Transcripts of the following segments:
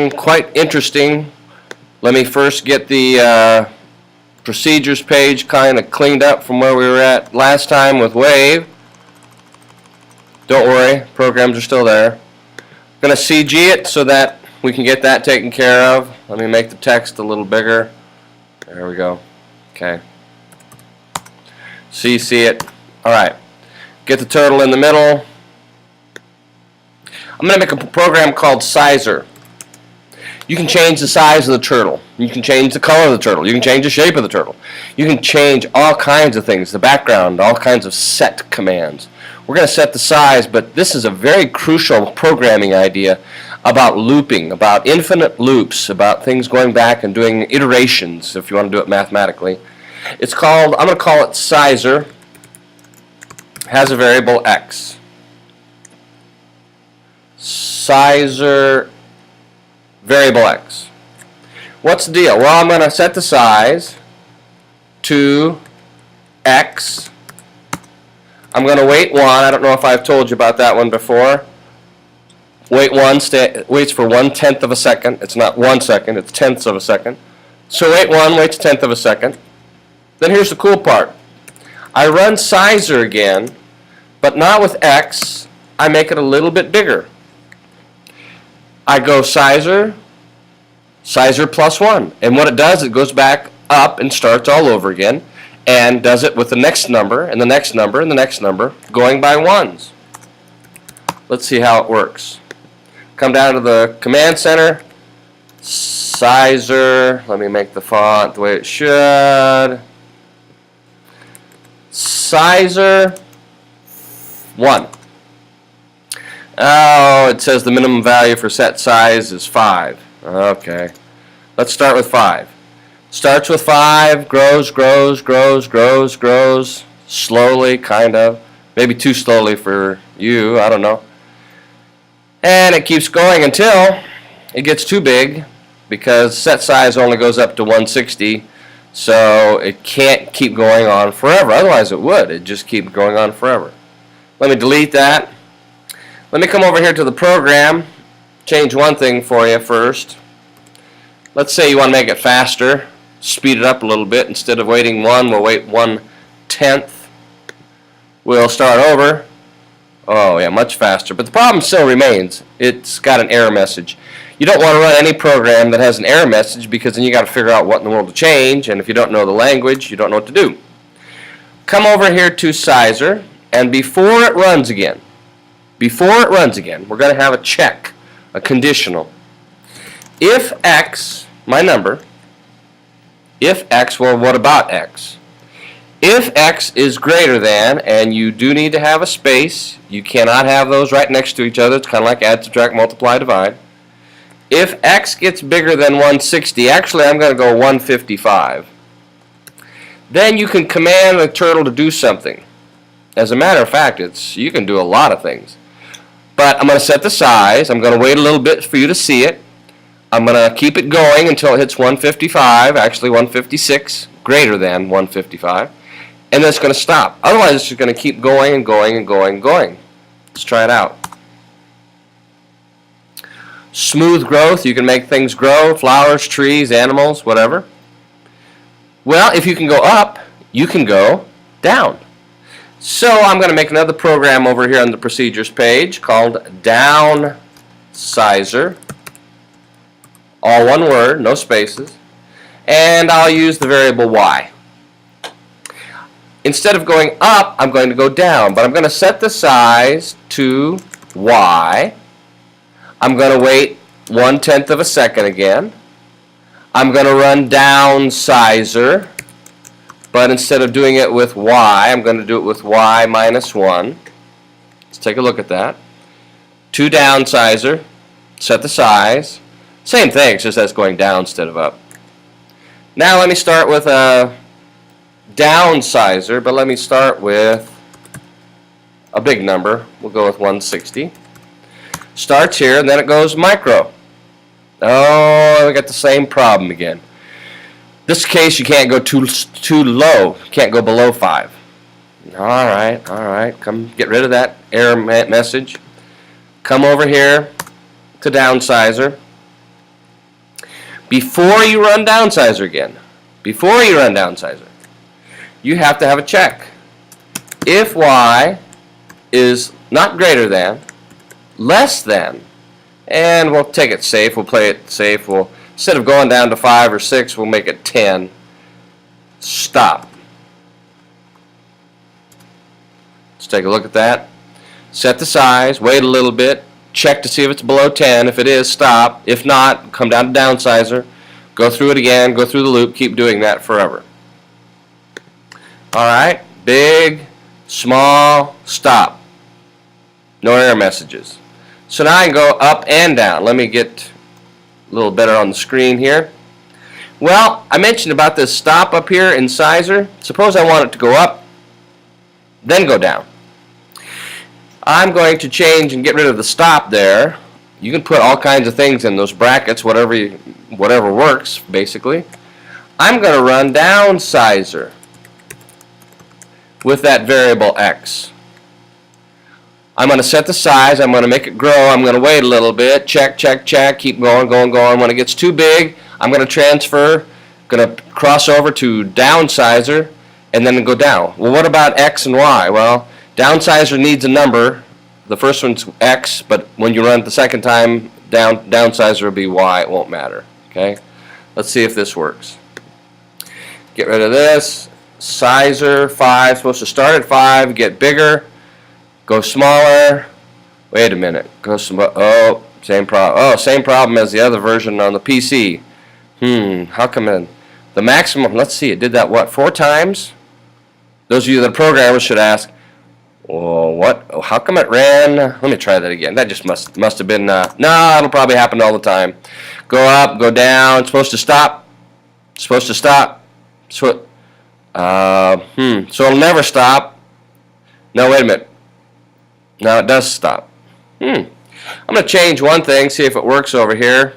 quite interesting. Let me first get the procedures page kind of cleaned up from where we were at last time with Wave. Don't worry, programs are still there. I'm going to CG it so that we can get that taken care of. Let me make the text a little bigger. There we go. Okay. CC it. Alright. Get the turtle in the middle. I'm going to make a program called Sizer. You can change the size of the turtle. You can change the color of the turtle. You can change the shape of the turtle. You can change all kinds of things, the background, all kinds of set commands. We're going to set the size, but this is a very crucial programming idea about looping, about infinite loops, about things going back and doing iterations, if you want to do it mathematically. It's called, I'm going to call it Sizer. Has a variable x. Sizer variable x. What's the deal? Well, I'm going to set the size to x. I'm going to wait 1. I don't know if I've told you about that one before. Wait 1 waits for 1/10 of a second. It's not 1 second, it's tenths of a second. So wait 1 waits 1/10 of a second. Then here's the cool part. I run Sizer again, but not with x. I make it a little bit bigger. I go Sizer, Sizer plus 1. And what it does, it goes back up and starts all over again and does it with the next number and the next number and the next number going by ones. Let's see how it works. Come down to the command center. Sizer, let me make the font the way it should. Sizer 1. Oh, it says the minimum value for set size is 5. Okay. Let's start with 5. Starts with 5, grows, grows, grows, grows, grows, slowly, kind of. Maybe too slowly for you, I don't know. And it keeps going until it gets too big, because set size only goes up to 160, so it can't keep going on forever. Otherwise it would. It'd just keep going on forever. Let me delete that. Let me come over here to the program, change one thing for you first. Let's say you want to make it faster, speed it up a little bit. Instead of waiting 1, we'll wait 1/10. We'll start over. Oh yeah, much faster. But the problem still remains. It's got an error message. You don't want to run any program that has an error message, because then you got to figure out what in the world to change, and if you don't know the language, you don't know what to do. Come over here to Sizer, and before it runs again, we're going to have a check, a conditional. If x, my number, if x, well, what about x? If x is greater than, and you do need to have a space, you cannot have those right next to each other. It's kind of like add, subtract, multiply, divide. If x gets bigger than 160, actually I'm going to go 155, then you can command the turtle to do something. As a matter of fact, you can do a lot of things. But I'm going to set the size. I'm going to wait a little bit for you to see it. I'm going to keep it going until it hits 155, actually 156, greater than 155. And then it's going to stop. Otherwise, it's just going to keep going and going and going and going. Let's try it out. Smooth growth. You can make things grow, flowers, trees, animals, whatever. Well, if you can go up, you can go down. So I'm going to make another program over here on the procedures page called downsizer. All one word, no spaces. And I'll use the variable y. Instead of going up, I'm going to go down, but I'm going to set the size to y. I'm going to wait 1/10 of a second again. I'm going to run downsizer, but instead of doing it with y, I'm going to do it with y minus 1. Let's take a look at that. To downsizer, set the size. Same thing, it's just that's going down instead of up. Now let me start with a downsizer, but let me start with a big number. We'll go with 160. Starts here, and then it goes micro. Oh, we got the same problem again. This case, you can't go too low. You can't go below 5. All right. Come get rid of that error message. Come over here to downsizer. before you run downsizer again, before you run downsizer, you have to have a check. If y is not greater than, less than, and we'll take it safe, we'll play it safe, we'll, instead of going down to 5 or 6, we'll make it 10. Stop. Let's take a look at that. Set the size, wait a little bit, check to see if it's below 10. If it is, stop. If not, come down to downsizer, go through it again, go through the loop, keep doing that forever. Alright, big, small, stop. No error messages. So now I can go up and down. Let me get a little better on the screen here. Well, I mentioned about this stop up here in sizer. Suppose I want it to go up, then go down. I'm going to change and get rid of the stop there. You can put all kinds of things in those brackets, whatever works, basically. I'm going to run downsizer with that variable x. I'm going to set the size, I'm going to make it grow, I'm going to wait a little bit, check, check, check, keep going, going, going. When it gets too big, I'm going to transfer, going to cross over to downsizer, and then go down. Well, what about x and y? Well, downsizer needs a number. The first one's x, but when you run it the second time, downsizer will be y. It won't matter. Okay? Let's see if this works. Get rid of this. Sizer 5, supposed to start at 5, get bigger, go smaller. Wait a minute. Go oh, same problem. Oh, same problem as the other version on the PC. How come the maximum? Let's see. It did that what? 4 times? Those of you that are programmers should ask, well, what? Oh, how come it ran? Let me try that again. That just must have been. No, it'll probably happen all the time. Go up, go down. It's supposed to stop. It's supposed to stop. So it'll never stop. No, wait a minute. No, it does stop. I'm going to change one thing, see if it works over here.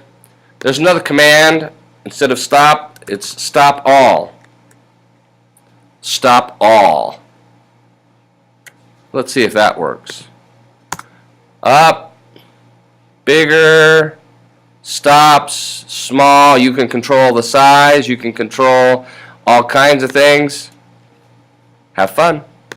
There's another command. Instead of stop, it's stop all. Stop all. Let's see if that works. Up, bigger, stops, small. You can control the size. You can control all kinds of things. Have fun.